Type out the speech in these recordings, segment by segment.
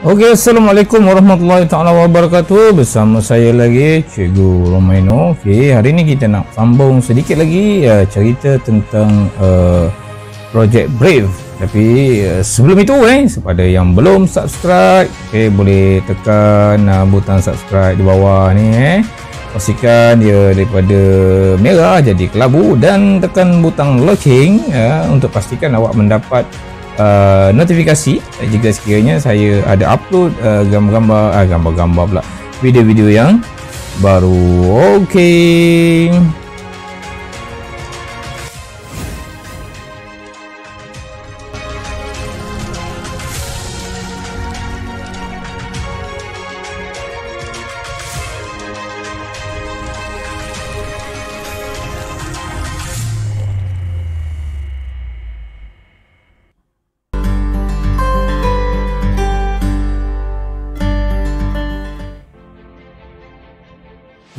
Okey, Assalamualaikum warahmatullahi taala wabarakatuh. Bersama saya lagi Cikgu Romaino. Okey, hari ni kita nak sambung sedikit lagi cerita tentang Project Brave. Tapi sebelum itu kepada yang belum subscribe, boleh tekan butang subscribe di bawah ni pastikan dia daripada merah jadi kelabu dan tekan butang locking untuk pastikan awak mendapat notifikasi jika sekiranya saya ada upload gambar-gambar pula, video-video yang baru. Okey.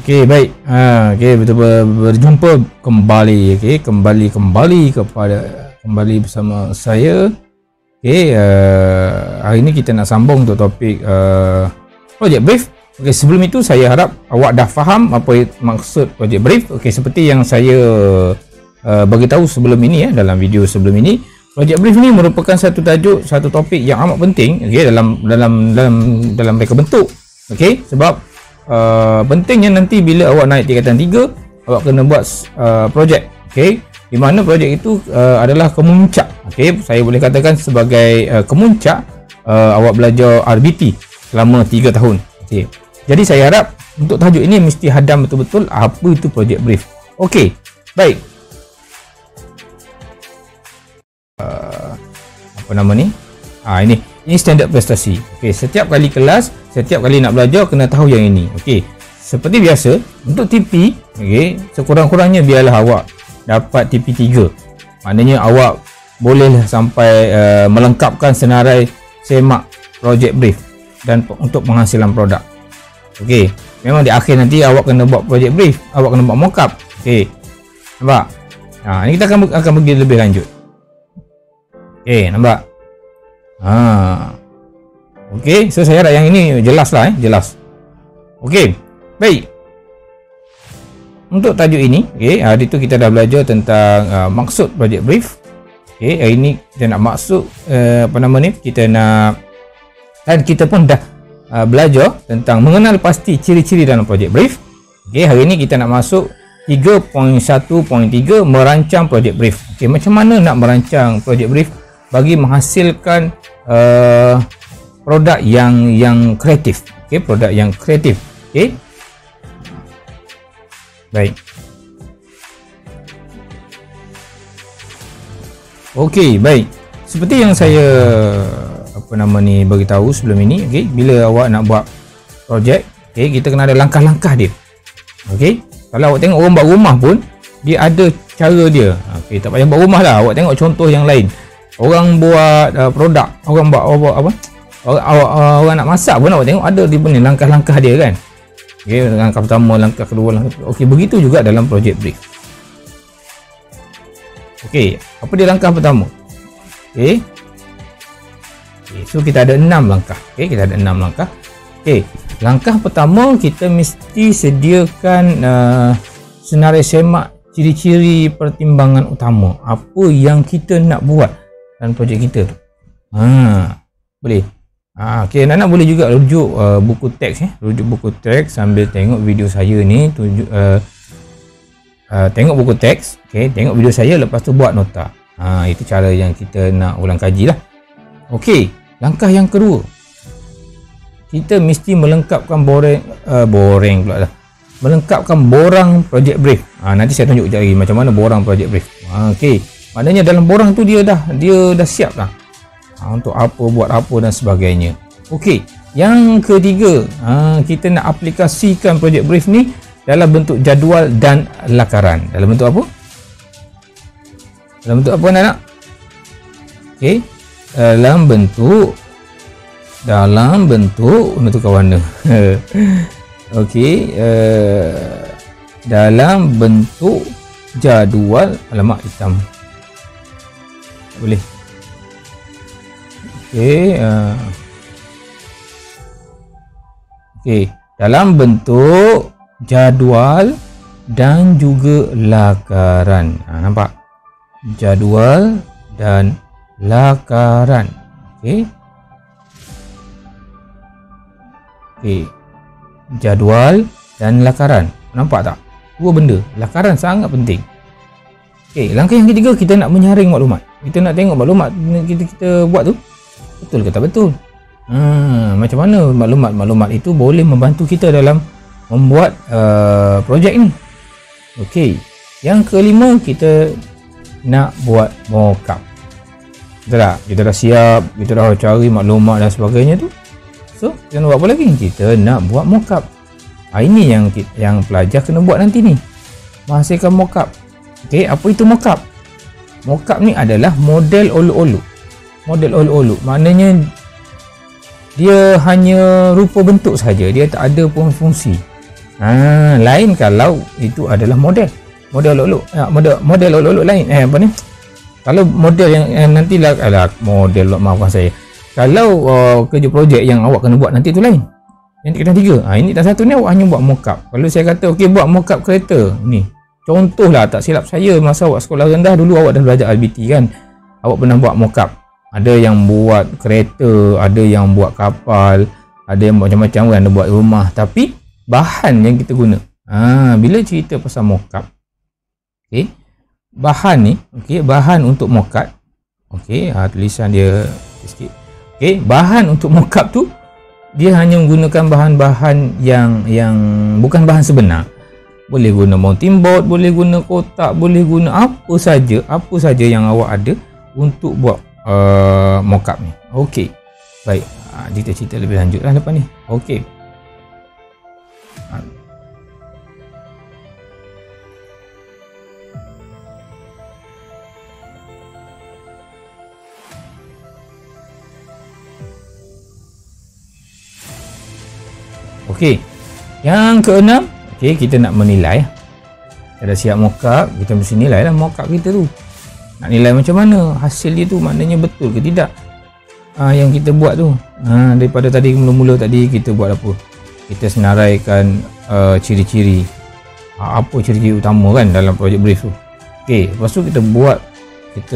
Okey, baik. Okey, betul berjumpa kembali. Okey, kembali bersama saya. Okey, hari ini kita nak sambung untuk topik Project Brave. Okey, sebelum itu saya harap awak dah faham apa maksud Project Brave. Okey, seperti yang saya bagi tahu sebelum ini dalam video sebelum ini, Project Brave ni merupakan satu tajuk, satu topik yang amat penting dalam reka bentuk. Okey, sebab pentingnya nanti bila awak naik tingkatan 3, awak kena buat projek, okey, di mana projek itu adalah kemuncak. Okey, saya boleh katakan sebagai kemuncak awak belajar RBT selama 3 tahun. Okey, jadi saya harap untuk tajuk ini mesti hadam betul-betul apa itu Project Brave. Okey, baik. Apa nama ni? Ini standard prestasi. Okey, setiap kali kelas, setiap kali nak belajar kena tahu yang ini. Okey, seperti biasa untuk TP, okey, sekurang-kurangnya biarlah awak dapat TP 3. Maknanya awak bolehlah sampai melengkapkan senarai semak Project Brave dan untuk penghasilan produk. Okey, memang di akhir nanti awak kena buat Project Brave, awak kena buat mockup. Okey, nampak? Ini kita akan pergi lebih lanjut. Okey, nampak? Okey, so saya harap yang ini jelas lah, jelas. Okey, baik. Untuk tajuk ini, okey, hari itu kita dah belajar tentang maksud Project Brave. Okey, hari ini kita nak maksud kita nak, dan kita pun dah belajar tentang mengenal pasti ciri-ciri dalam Project Brave. Okey, hari ini kita nak masuk 3.1.3 merancang Project Brave. Okey, macam mana nak merancang Project Brave bagi menghasilkan produk yang kreatif. Okey, produk yang kreatif. Okey, baik. Okey, baik. Seperti yang saya bagi tahu sebelum ini, okey, bila awak nak buat projek, okey, kita kena ada langkah-langkah dia. Okey, kalau awak tengok orang buat rumah pun dia ada cara dia. Okey, tak payah buat rumah lah, awak tengok contoh yang lain. Orang buat produk, orang buat apa? Orang nak masak pun awak tengok ada di sini langkah-langkah dia kan. Okey, langkah pertama, langkah kedua, langkah. Okey, begitu juga dalam Project Brave. Okey, apa dia langkah pertama? Okey. So kita ada 6 langkah. Okey, kita ada 6 langkah. Okey, langkah pertama kita mesti sediakan senarai semak ciri-ciri pertimbangan utama. Apa yang kita nak buat dan projek kita tu. Boleh. Okey, anak-anak boleh juga rujuk buku teks rujuk buku teks sambil tengok video saya ni, tengok buku teks, okey, tengok video saya, lepas tu buat nota. Itu cara yang kita nak ulang kaji lah. Okey, langkah yang kedua. Kita mesti melengkapkan melengkapkan borang Project Brave. Nanti saya tunjuk sekejap lagi macam mana borang Project Brave. Okey, maknanya dalam borang tu dia dah siap dah untuk apa, buat apa dan sebagainya. Okey, yang ketiga, kita nak aplikasikan Project Brave ni dalam bentuk jadual dan lakaran. Dalam bentuk apa? Dalam bentuk apa anak-anak? Okey, dalam bentuk warna. Okey, dalam bentuk jadual. Alamak, hitam boleh. Okey, Okey, dalam bentuk jadual dan juga lakaran. Nampak? Jadual dan lakaran. Okey. Okey. Jadual dan lakaran. Nampak tak? Dua benda. Lakaran sangat penting. Okey, langkah yang ketiga, kita nak menyaring maklumat. Kita nak tengok maklumat kita buat tu betul ke tak betul. Macam mana maklumat itu boleh membantu kita dalam membuat projek ni. Okey. Yang kelima, kita nak buat mockup. Betul tak? Kita dah siap, kita dah cari maklumat dan sebagainya tu. So, kita nak buat apa lagi? Kita nak buat mockup. Ini yang pelajar kena buat nanti ni. Menghasilkan mockup. Okey, apa itu mockup? Mockup ni adalah model olok-olok. Model olok-olok maknanya dia hanya rupa bentuk saja, dia tak ada pun fungsi. Lain kalau itu adalah model olok-olok. Model olok-olok lain. Apa ni? Kalau model yang nantilah model, maafkan saya. Kalau kerja projek yang awak kena buat nanti tu lain. Yang kena tiga. Ini tak satu ni awak hanya buat mockup. Kalau saya kata okey, buat mockup kereta ni. Contohlah, tak silap saya, masa awak sekolah rendah dulu awak dah belajar RBT kan. Awak pernah buat mockup. Ada yang buat kereta, ada yang buat kapal, ada yang buat macam-macam kan, ada buat rumah. Tapi bahan yang kita guna. Bila cerita pasal mockup, okey, bahan ni, okey, bahan untuk mockup. Okey, tulisan dia sikit. Okey, bahan untuk mockup tu dia hanya menggunakan bahan-bahan yang bukan bahan sebenar. Boleh guna mounting board, boleh guna kotak, boleh guna apa saja yang awak ada untuk buat mockup ni. Okey. Baik, kita cerita lebih lanjut lah lepas ni. Okey. Okey. Yang keenam, okey, kita nak menilai. Kita dah siap mockup, kita mesti nilai lah mockup kita tu. Nak nilai macam mana hasil dia tu, maknanya betul ke tidak yang kita buat tu. Daripada tadi, mula-mula tadi kita buat apa? Kita senaraikan ciri-ciri, apa ciri-ciri utama kan dalam project brief tu. Okey, lepas tu kita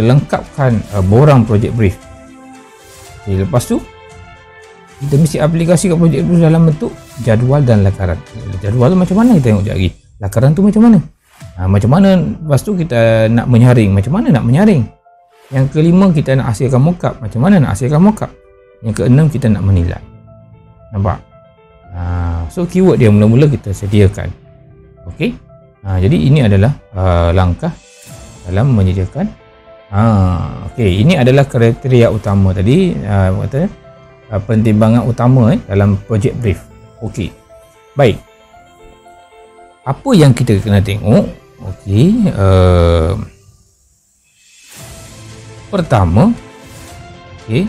lengkapkan borang project brief. Okey, lepas tu kita mesti aplikasikan project brief dalam bentuk jadual dan lakaran. Jadual tu macam mana, kita tengok sekejap lagi. Lakaran tu macam mana? Macam mana? Lepas tu kita nak menyaring. Macam mana nak menyaring? Yang kelima, kita nak hasilkan mockup. Macam mana nak hasilkan mockup? Yang keenam, kita nak menilai. Nampak? So keyword dia mula-mula kita sediakan. Okey. Jadi ini adalah langkah dalam menyediakan. Okey, ini adalah kriteria utama tadi, pertimbangan utama dalam project brief. Okey. Baik. Apa yang kita kena tengok? Okey, pertama, okey,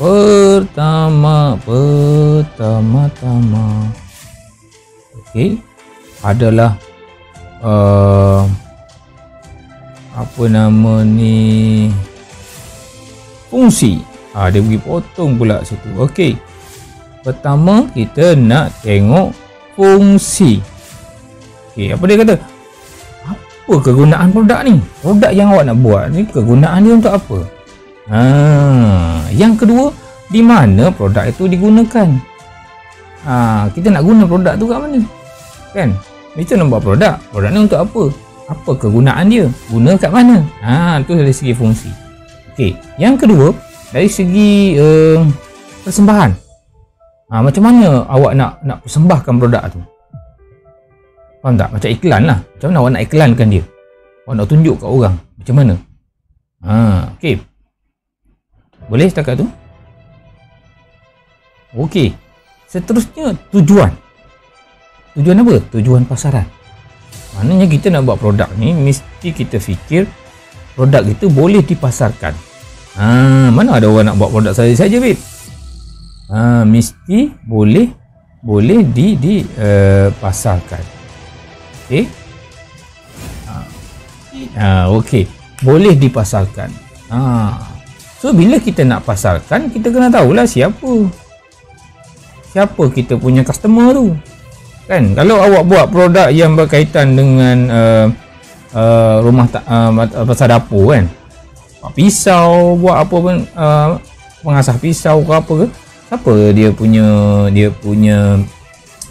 pertama-tama, okey, adalah apa nama ni, fungsi. Dia pergi potong pula situ. Okey, pertama kita nak tengok fungsi. Okey, apa dia kata? Apa kegunaan produk ni? Produk yang awak nak buat ni, kegunaan dia untuk apa? Yang kedua, di mana produk itu digunakan? Kita nak guna produk tu kat mana? Kan? Kita nak buat produk. Produk ni untuk apa? Apa kegunaan dia? Guna kat mana? Tu dari segi fungsi. Okey, yang kedua, dari segi persembahan. Macam mana awak nak persembahkan produk tu? Faham tak? Macam iklan lah. Macam mana awak nak iklankan dia? Awak nak tunjuk kat orang. Macam mana? Okey. Boleh setakat tu? Okey. Seterusnya, tujuan. Tujuan apa? Tujuan pasaran. Maknanya kita nak buat produk ni, mesti kita fikir produk itu boleh dipasarkan. Mana ada orang nak buat produk saja-saja, babe? Mesti boleh dipasarkan. Okey. Okey, boleh dipasarkan. So bila kita nak pasarkan, kita kena tahulah siapa siapa kita punya customer tu. Kan kalau awak buat produk yang berkaitan dengan pasar dapur kan, buat pisau, buat apa pun, pengasah pisau ke apa ke, siapa dia punya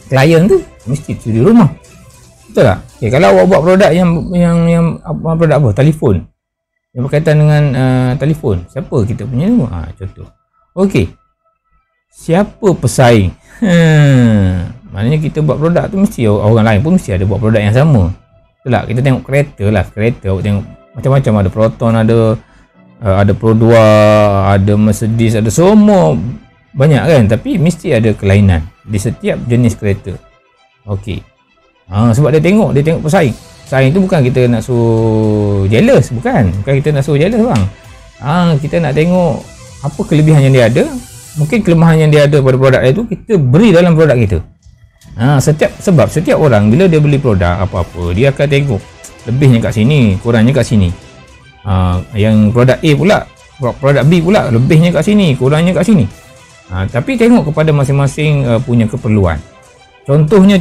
klien tu? Mesti tu di rumah. Betul tak? Okay, kalau awak buat produk yang produk apa? Telefon. Yang berkaitan dengan telefon, siapa kita punya tu? Contoh. Okey. Siapa pesaing? Maknanya kita buat produk tu mesti orang lain pun mesti ada buat produk yang sama. Betul tak? Kita tengok kereta lah. Kereta awak tengok macam-macam, ada Proton, ada Pro 2, ada Mercedes, ada semua banyak kan, tapi mesti ada kelainan di setiap jenis kereta. Okey. Sebab dia tengok pesaing. Pesaing tu bukan kita nak suruh jealous, bukan kita nak suruh jealous bang. Kita nak tengok apa kelebihan yang dia ada, mungkin kelemahan yang dia ada pada produk dia tu kita beri dalam produk kita. Sebab setiap orang bila dia beli produk apa-apa, dia akan tengok lebihnya kat sini, kurangnya kat sini. Yang produk A pula, produk B pula, lebihnya kat sini, kurangnya kat sini. Tapi tengok kepada masing-masing punya keperluan. Contohnya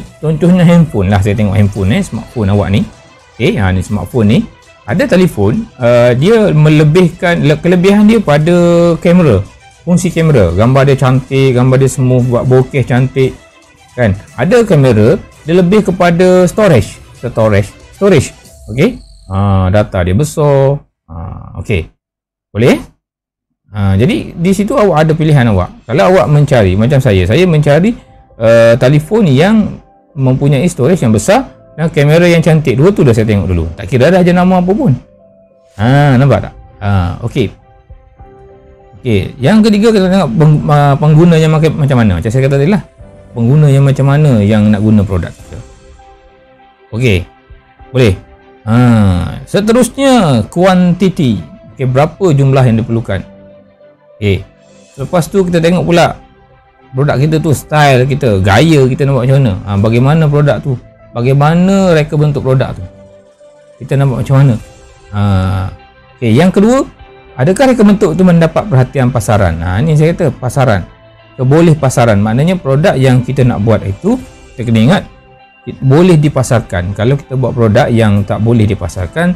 handphone lah, saya tengok handphone smartphone awak ni. Okey, ni smartphone ni ada telefon, dia melebihkan kelebihan dia pada kamera, fungsi kamera, gambar dia cantik, gambar dia smooth, buat bokeh cantik kan. Ada kamera dia lebih kepada storage. Okey, data dia besar. Okey, boleh. Jadi di situ awak ada pilihan awak. Kalau awak mencari macam saya mencari telefon yang mempunyai storage yang besar dan kamera yang cantik. Dua tu dah saya tengok dulu, tak kira dah jenama apa pun. Nampak tak? Okey. Yang ketiga kita tengok pengguna yang macam mana. Macam saya kata tadi lah, pengguna yang macam mana yang nak guna produk kita. Okey, boleh. Seterusnya kuantiti. Okey, berapa jumlah yang diperlukan. Okey, lepas tu kita tengok pula produk kita tu, style kita, gaya kita nak buat macam mana. Bagaimana produk tu, bagaimana reka bentuk produk tu, kita nak buat macam mana. Okey, yang kedua, adakah reka bentuk tu mendapat perhatian pasaran. Ini saya kata pasaran, boleh pasaran, maknanya produk yang kita nak buat itu, kita kena ingat boleh dipasarkan. Kalau kita buat produk yang tak boleh dipasarkan,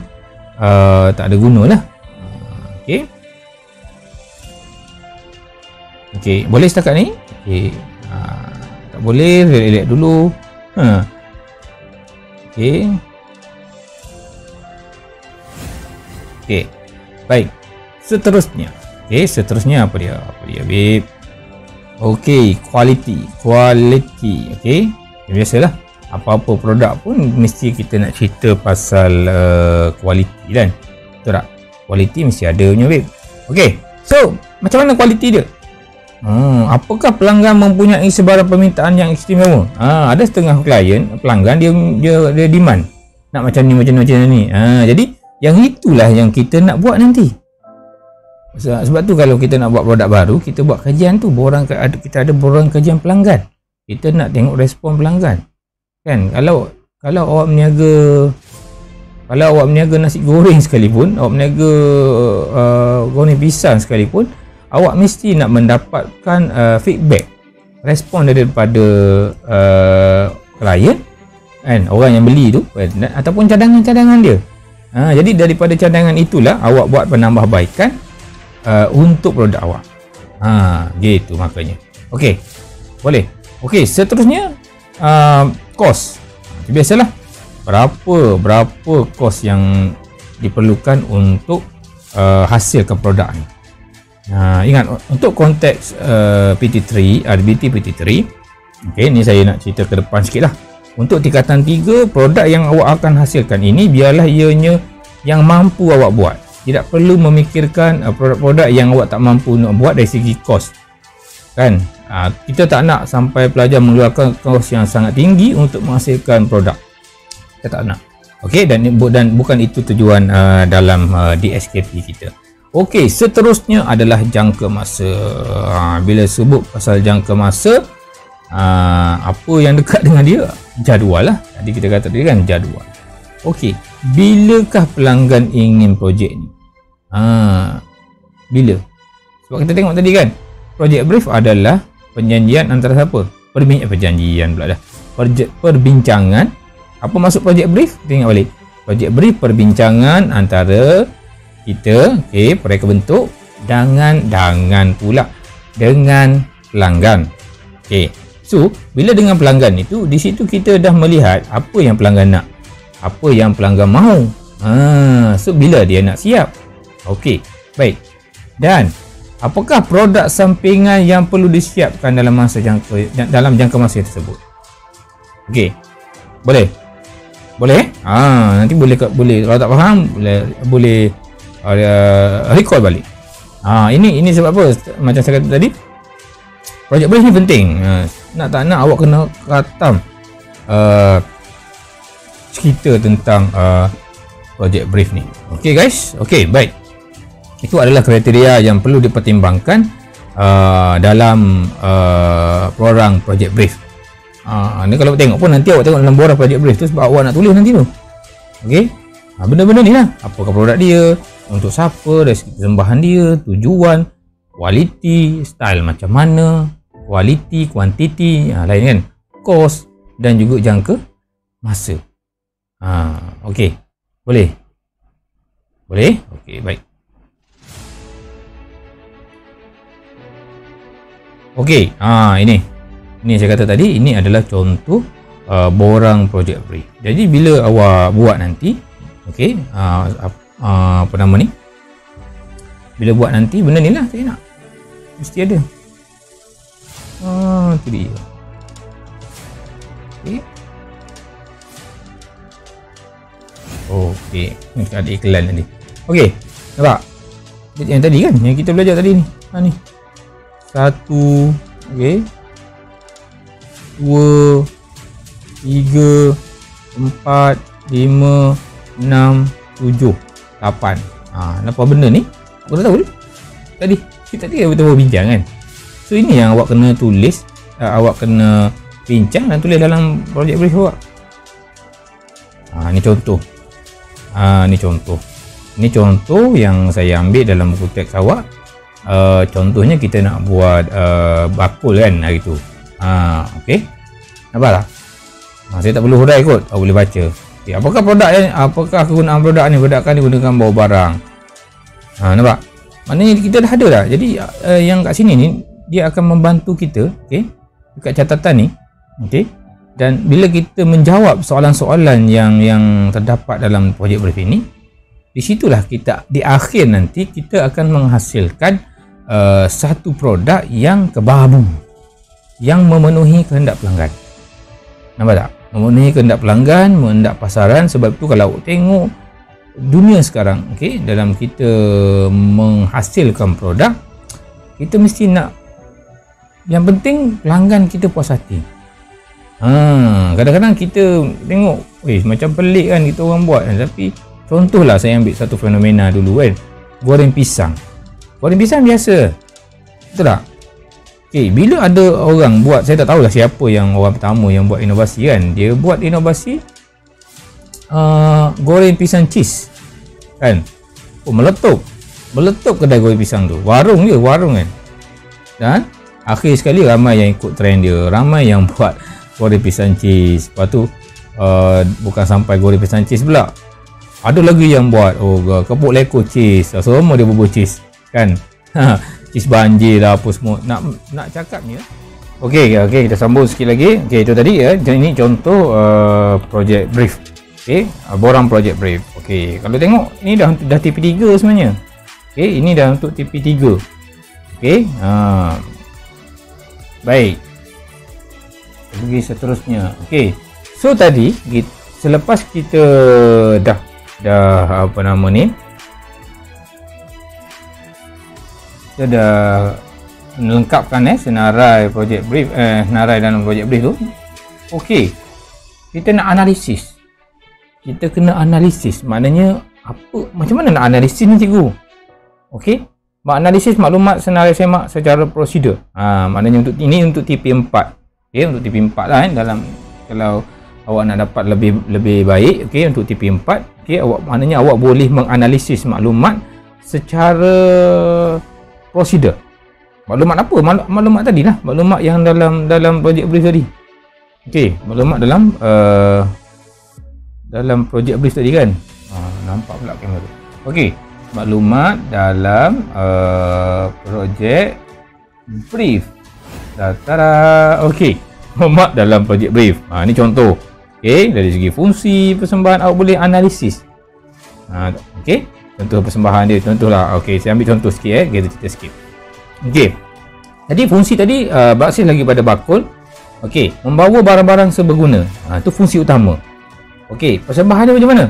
tak ada guna lah. Okey, boleh setakat ni. Okey, tak boleh, relax dulu. Okey, baik. Seterusnya, seterusnya apa dia babe? Okey, quality. Okey, biasalah, apa-apa produk pun mesti kita nak cerita pasal quality kan, betul tak? Quality mesti ada punya babe. Okey, so macam mana quality dia? Apakah pelanggan mempunyai sebarang permintaan yang istimewa? Ada setengah pelanggan dia demand nak macam ni. Jadi yang itulah yang kita nak buat nanti. Sebab tu kalau kita nak buat produk baru, kita buat kajian tu, kita ada borang kajian pelanggan. Kita nak tengok respon pelanggan. Kan, kalau awak berniaga nasi goreng sekalipun, awak berniaga goreng pisang sekalipun, awak mesti nak mendapatkan feedback, respon daripada klien kan, orang yang beli tu, ataupun cadangan-cadangan dia. Jadi daripada cadangan itulah awak buat penambahbaikan untuk produk awak. Gitu makanya. Okey, boleh. Okey, seterusnya kos. Biasalah, berapa kos yang diperlukan untuk hasilkan produk ni. Ingat, untuk konteks PT3, RBT PT3, okey, ni saya nak cerita ke depan sikit lah. Untuk tingkatan 3, produk yang awak akan hasilkan ini biarlah ianya yang mampu awak buat. Tidak perlu memikirkan produk-produk yang awak tak mampu nak buat dari segi kos kan. Kita tak nak sampai pelajar mengeluarkan kos yang sangat tinggi untuk menghasilkan produk, kita tak nak. Okey, dan bukan itu tujuan dalam DSKP kita. Okey, seterusnya adalah jangka masa. Bila sebut pasal jangka masa, apa yang dekat dengan dia? Jadual lah. Tadi kita kata tadi kan, jadual. Okey, bilakah pelanggan ingin projek ni? Bila? Sebab kita tengok tadi kan, project brief adalah penjanjian antara siapa? perjanjian pula dah. Perbincangan. Apa maksud project brief? Kita ingat balik. Project brief perbincangan antara kita, okey, mereka bentuk dengan pelanggan. Okey. So, bila dengan pelanggan itu, di situ kita dah melihat apa yang pelanggan nak, apa yang pelanggan mahu. So bila dia nak siap. Okey, baik. Dan apakah produk sampingan yang perlu disiapkan dalam jangka masa tersebut? Okey. Boleh? Nanti boleh kalau tak faham boleh recall balik. Ini sebab apa? Macam saya kata tadi, project brief ni penting. Nak tak nak awak kena khatam cerita tentang project brief ni. Okey guys. Okey, baik. Itu adalah kriteria yang perlu dipertimbangkan dalam borang project brief. Ni kalau tengok pun nanti awak tengok dalam borang project brief tu sebab awak nak tulis nanti tu. Okey. Benda-benda ni lah. Apakah produk dia, untuk siapa, dari segi persembahan dia, tujuan, kualiti, style macam mana, kualiti, kuantiti, lain kan, kos dan juga jangka masa. Okey. Boleh? Okey, baik. Okey, ini saya kata tadi, ini adalah contoh borang project brief. Jadi bila awak buat nanti, okey, apa nama ni? Bila buat nanti, benda ni lah saya nak. Mesti ada. Tu dia. Okey. Okey, ni ada iklan tadi. Okey, nampak? Yang tadi kan, yang kita belajar tadi ni. Ni. 1, okey. 2, 3, 4, 5, 6, 7, 8. Apa benda ni? Aku tak tahu ni. Tadi kita betul-betul bincang kan. So ini yang awak kena tulis, awak kena bincang dan tulis dalam project brief awak. Ni contoh. Ini contoh yang saya ambil dalam buku teks awak. Contohnya kita nak buat bakul kan hari tu. Okey. Nampak tak? Saya tak perlu huraikan kot, awak boleh baca. Okay, apakah kegunaan produk ni? Produk kan digunakan bawa barang. Nampak? Maknanya kita dah ada dah. Jadi yang kat sini ni dia akan membantu kita, okey, dekat catatan ni, okey. Dan bila kita menjawab soalan-soalan yang terdapat dalam project brief ini, di situlah kita di akhir nanti kita akan menghasilkan satu produk yang kebahamu, yang memenuhi kehendak pelanggan. Nampak tak? Memenuhi kehendak pelanggan, kehendak pasaran. Sebab tu kalau awak tengok dunia sekarang, okey, dalam kita menghasilkan produk, kita mesti nak, yang penting pelanggan kita puas hati. Kadang-kadang kita tengok, macam pelik kan kita orang buat kan? Tapi contohlah saya ambil satu fenomena dulu kan, goreng pisang. Goreng pisang biasa, betul tak? Okay, bila ada orang buat, saya tak tahulah siapa yang orang pertama yang buat inovasi kan. Dia buat inovasi goreng pisang cheese kan. Meletup kedai goreng pisang tu. Warung kan. Dan akhir sekali ramai yang ikut trend dia, ramai yang buat goreng pisang cheese. Lepas tu bukan sampai goreng pisang cheese pula, ada lagi yang buat kepuk leko cheese. Semua dia bubur cheese kan. Cheese banjir lah apa semua. Nak cakapnya, okey, kita sambung sikit lagi. Okey, itu tadi ya. Ini contoh project brief. Okey, borang project brief. Okey, kalau tengok ini dah TP3 sebenarnya. Okey, ini dah untuk TP3. Okey, baik. Pergi seterusnya. Okey. So tadi selepas kita dah apa nama ni? Kita dah melengkapkan senarai project brief, senarai dalam project brief tu. Okey. Kita nak analisis. Kita kena analisis. Maknanya apa? Macam mana nak analisis ni cikgu? Okey. Analisis maklumat senarai semak secara prosedur. Maknanya untuk TP4. Okey, untuk TP4 lah kan, dalam kalau awak nak dapat lebih baik, okey, untuk TP4, okey, maknanya awak boleh menganalisis maklumat secara prosedur. Maklumat apa? Maklumat tadi lah. Maklumat yang dalam project brief tadi. Okey, maklumat dalam project brief tadi kan. Nampak pula kamera. Okey, maklumat dalam project brief. Tada. Okey, maklumat dalam project brief. Ni contoh. Okey, dari segi fungsi persembahan awak boleh analisis. Okey, contoh persembahan dia. Contohlah. Okey, saya ambil contoh sikit kita skip. Okey. Jadi fungsi tadi berbasis lagi pada bakul. Okey, membawa barang-barang seberguna. Itu fungsi utama. Okey, persembahan dia macam mana?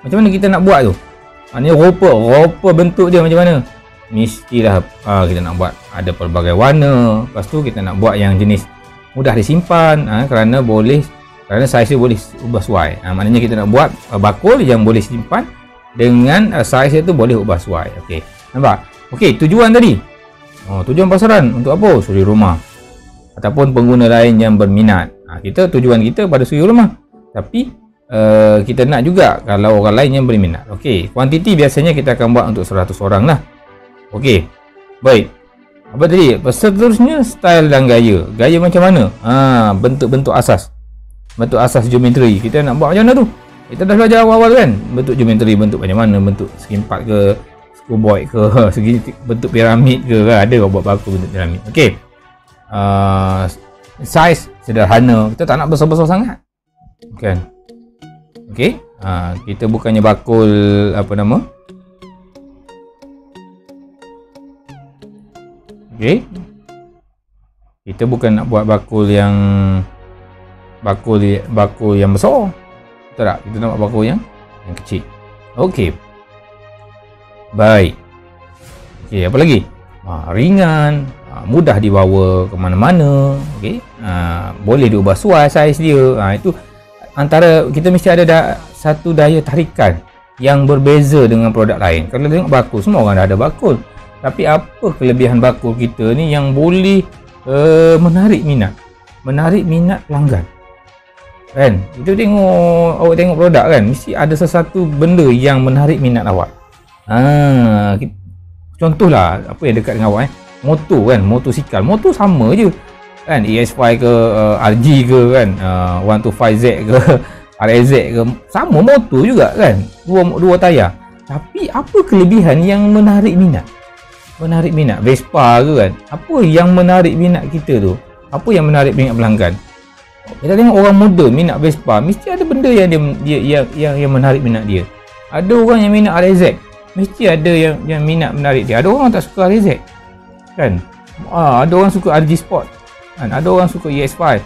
Macam mana kita nak buat tu? Ni rupa bentuk dia macam mana? Mestilah kita nak buat ada pelbagai warna. Lepas tu kita nak buat yang jenis mudah disimpan kerana saiz dia boleh ubah suai. Maknanya kita nak buat bakul yang boleh simpan dengan saiz dia tu boleh ubah suai. Okey, nampak? Okey, tujuan tadi. Tujuan pasaran untuk apa? Suri rumah ataupun pengguna lain yang berminat. Tujuan kita pada suri rumah, tapi kita nak juga kalau orang lain yang berminat. Okey, kuantiti biasanya kita akan buat untuk 100 orang lah. Okey, baik. Apa tadi? Seterusnya style dan gaya. Gaya macam mana? Bentuk-bentuk asas. Bentuk asas geometri. Kita nak buat macam mana tu? Kita dah belajar awal-awal kan? Bentuk geometri, bentuk macam mana? Bentuk segi empat ke? Kuboid ke, segi bentuk piramid ke, ada buat bakul bentuk piramid. Okey, saiz sederhana, kita tak nak besar-besar sangat kan. Okey, kita bukannya bakul okey, kita bukan nak buat bakul yang besar, betul tak? Kita nak buat bakul yang kecil. Okey, baik. Okey, apa lagi? Ringan, mudah dibawa ke mana-mana. Okey, boleh diubah suai saiz dia. Itu antara kita mesti ada satu daya tarikan yang berbeza dengan produk lain. Kalau tengok bakul, semua orang dah ada bakul. Tapi apa kelebihan bakul kita ni yang boleh menarik minat pelanggan? Kan? Kita awak tengok produk kan, mesti ada sesuatu benda yang menarik minat awak. Contohlah apa yang dekat dengan awak motor kan, motosikal, motor sama je kan, ES5 ke RG ke kan, 125Z ke RZ ke, sama motor juga kan, dua tayar. Tapi apa kelebihan yang menarik minat Vespa ke kan, apa yang menarik minat kita tu, apa yang menarik minat pelanggan? Kita tengok orang muda minat Vespa, mesti ada benda yang yang menarik minat dia. Ada orang yang minat RZ, mesti ada yang minat menarik dia. Ada orang tak suka RZ kan, ada orang suka RG Sport kan, ada orang suka ES5.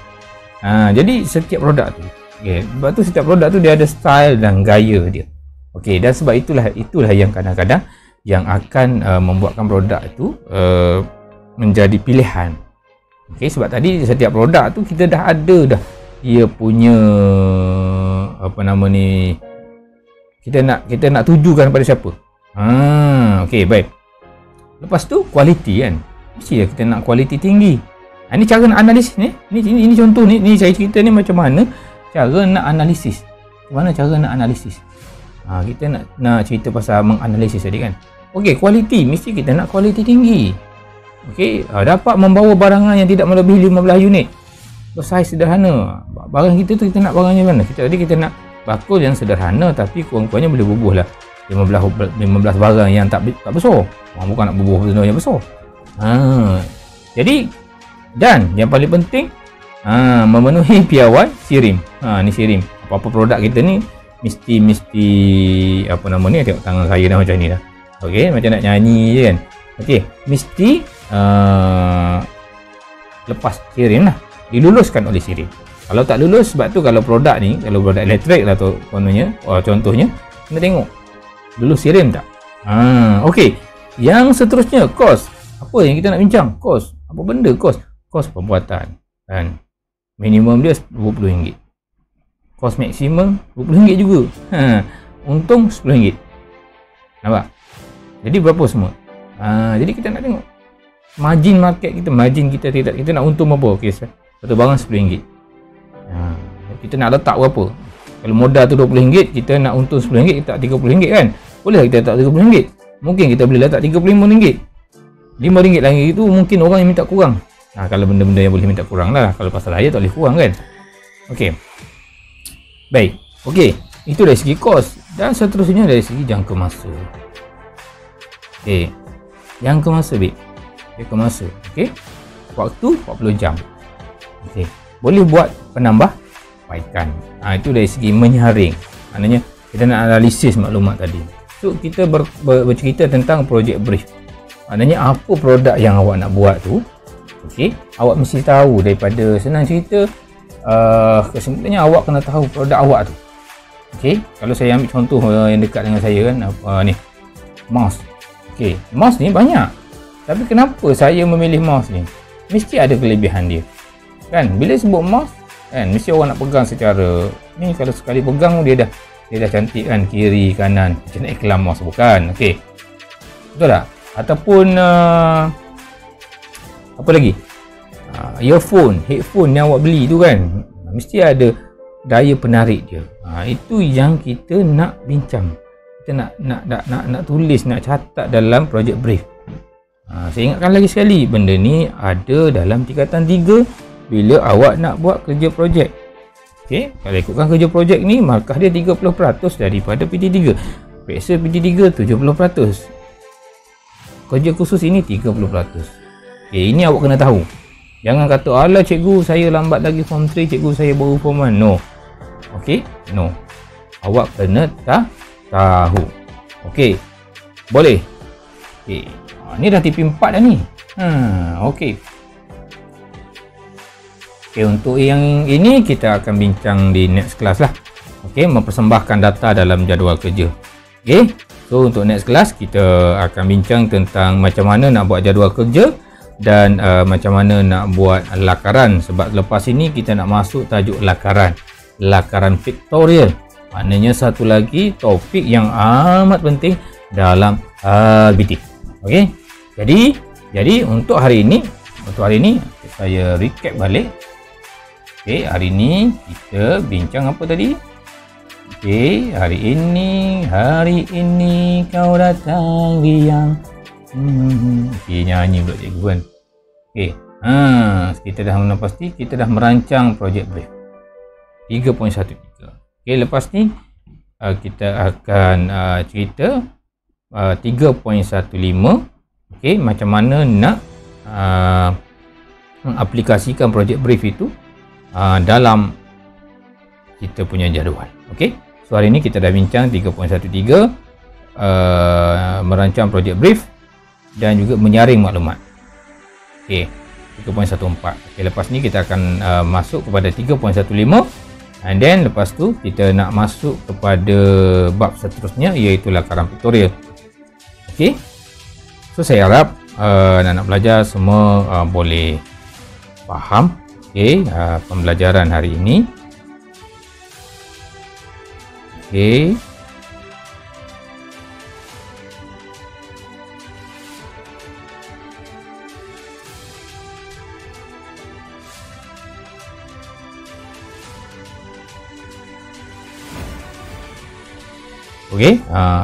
Jadi setiap produk tu, sebab tu setiap produk tu dia ada style dan gaya dia. Okey, dan sebab itulah yang kadang-kadang yang akan membuatkan produk itu menjadi pilihan. Okey, sebab tadi setiap produk tu kita dah ada dia punya kita nak tujukan pada siapa. Okey, baik. Lepas tu kualiti kan, mesti kita nak kualiti tinggi. Ini cara nak analisis ni. Ini contoh ni saya cerita ni macam mana cara nak analisis. Mana cara nak analisis. Kita nak cerita pasal menganalisis tadi kan. Okey, kualiti, mesti kita nak kualiti tinggi. Okey, dapat membawa barangan yang tidak melebihi 15 unit. Bersaiz sederhana. Barang kita tu kita nak barangnya mana? Kita nak bakul yang sederhana tapi kurang-kurangnya boleh bubuh lah 15 barang yang tak besar. Bukan nak bubuh benda yang besar. Jadi, dan yang paling penting memenuhi piawai SIRIM. Ni SIRIM. Apa-apa produk kita ni mesti tengok tangan saya dah macam ni dah. Okey, macam nak nyanyi je kan. Okey, mesti lepas SIRIM lah, diluluskan oleh SIRIM. Kalau tak lulus, sebab tu kalau produk elektrik lah tu contohnya kena tengok lulus SIRIM tak. Okey, yang seterusnya kos. Apa yang kita nak bincang? Kos. Apa benda kos? Kos pembuatan kan. Minimum dia RM20. Kos maksimum RM20 juga. Untung RM10. Nampak? Jadi berapa semua? Jadi kita nak tengok margin market kita, margin kita tidak, kita nak untung berapa? Okey, satu barang RM10. Kita nak letak berapa? Kalau modal tu RM20, kita nak untung RM10, kita tak RM30 kan? Boleh kita letak RM30? Mungkin kita boleh letak RM35. RM5 lagi itu mungkin orang yang minta kurang. Kalau benda-benda yang boleh minta kurang lah. Kalau pasal hire tak boleh kurang kan. Okey. Baik. Okey, itu dari segi kos. Dan seterusnya dari segi jangka masa. Okey. Jangka masa, baik. Jangka masa. Okey. Waktu 40 jam. Okey. Boleh buat penambahbaikan. Itu dari segi menyaring. Maknanya kita nak analisis maklumat tadi. So kita bercerita tentang project brief. Maknanya apa produk yang awak nak buat tu. Okey, awak mesti tahu daripada senang cerita kesimpulannya awak kena tahu produk awak tu. Okey, kalau saya ambil contoh yang dekat dengan saya kan, ni mouse. Okey, mouse ni banyak. Tapi kenapa saya memilih mouse ni? Mesti ada kelebihan dia. Kan, bila sebut mouse kan mesti orang nak pegang secara ni, kalau sekali pegang dia dah cantik kan, kiri kanan macam nak iklan mouse bukan. Okey. Betul tak? Ataupun apa lagi? Earphone, headphone yang awak beli tu kan mesti ada daya penarik dia. Itu yang kita nak bincang. Kita nak tulis, nak catat dalam project brief. Saya ingatkan lagi sekali, benda ni ada dalam tingkatan 3 bila awak nak buat kerja projek. Okey, kalau ikutkan kerja projek ni markah dia 30% daripada PT3. Periksa PT3 70%. Kerja khusus ini 30%. Okey, ini awak kena tahu. Jangan kata, alah cikgu saya lambat lagi form 3, cikgu saya baru form 1. No. Okey, no. Awak kena tahu. Okey, boleh. Okey, ni dah TP4 dah ni. Okey. Okey, untuk yang ini kita akan bincang di next class lah. Okey, mempersembahkan data dalam jadual kerja. Okey, so untuk next class kita akan bincang tentang macam mana nak buat jadual kerja dan macam mana nak buat lakaran. Sebab lepas ini kita nak masuk tajuk lakaran pictorial. Maknanya satu lagi topik yang amat penting dalam RBT. Okey, jadi untuk hari ini saya recap balik. Okey, hari ini kita bincang apa tadi? Okey, hari ini kau datang riang. Okey, nyanyi pula cikgu kan. Okey, kita dah pasti kita dah merancang project brief 3.13. Okey, lepas ni kita akan cerita 3.15. Okey, macam mana nak mengaplikasikan project brief itu dalam kita punya jadual. Okey, so hari ni kita dah bincang 3.13, merancang project brief dan juga menyaring maklumat. Okey, 3.14. Okey, lepas ni kita akan masuk kepada 3.15, and then lepas tu kita nak masuk kepada bab seterusnya iaitu lakaran pictorial. Okey, so saya harap anak-anak pelajar semua boleh faham pembelajaran hari ini. Okey,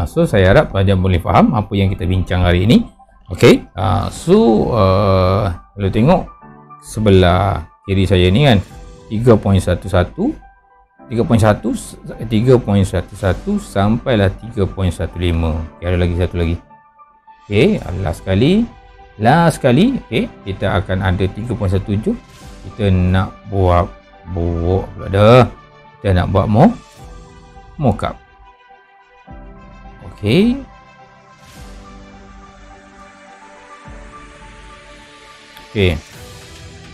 so saya harap pelajar boleh faham apa yang kita bincang hari ini. Okey, kalau tengok sebelah kiri saya ni kan 3.11 sampailah 3.15. Ada lagi satu lagi. Okey, last sekali. Okey, kita akan ada 3.17. Kita nak buat kita nak buat mockup. Okey,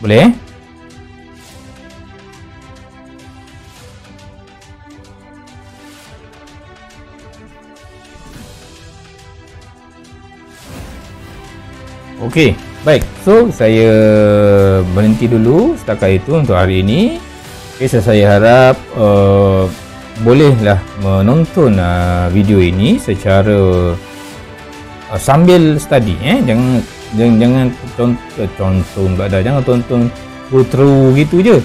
boleh? Okey, baik. So saya berhenti dulu setakat itu untuk hari ini. Okey, saya harap bolehlah menonton video ini secara sambil study. Jangan tonton true gitu je.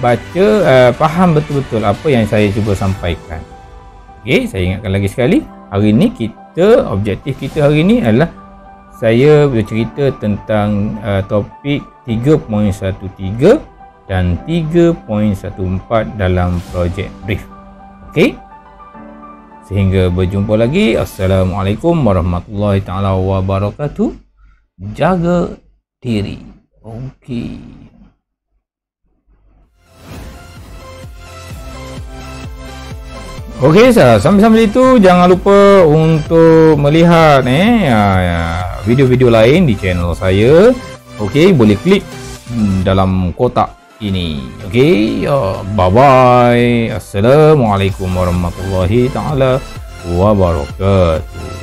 Baca, faham betul-betul apa yang saya cuba sampaikan. Okey, saya ingatkan lagi sekali, hari ini objektif kita hari ini adalah saya bercerita tentang topik 3.13 dan 3.14 dalam projek brief. Okey? Sehingga berjumpa lagi. Assalamualaikum warahmatullahi taala wabarakatuh. Jaga diri. Okey. Okey, sambil-sambil itu jangan lupa untuk melihat video-video lain di channel saya. Okey, boleh klik dalam kotak ini. Okey, bye bye. Assalamualaikum warahmatullahi taala wabarakatuh.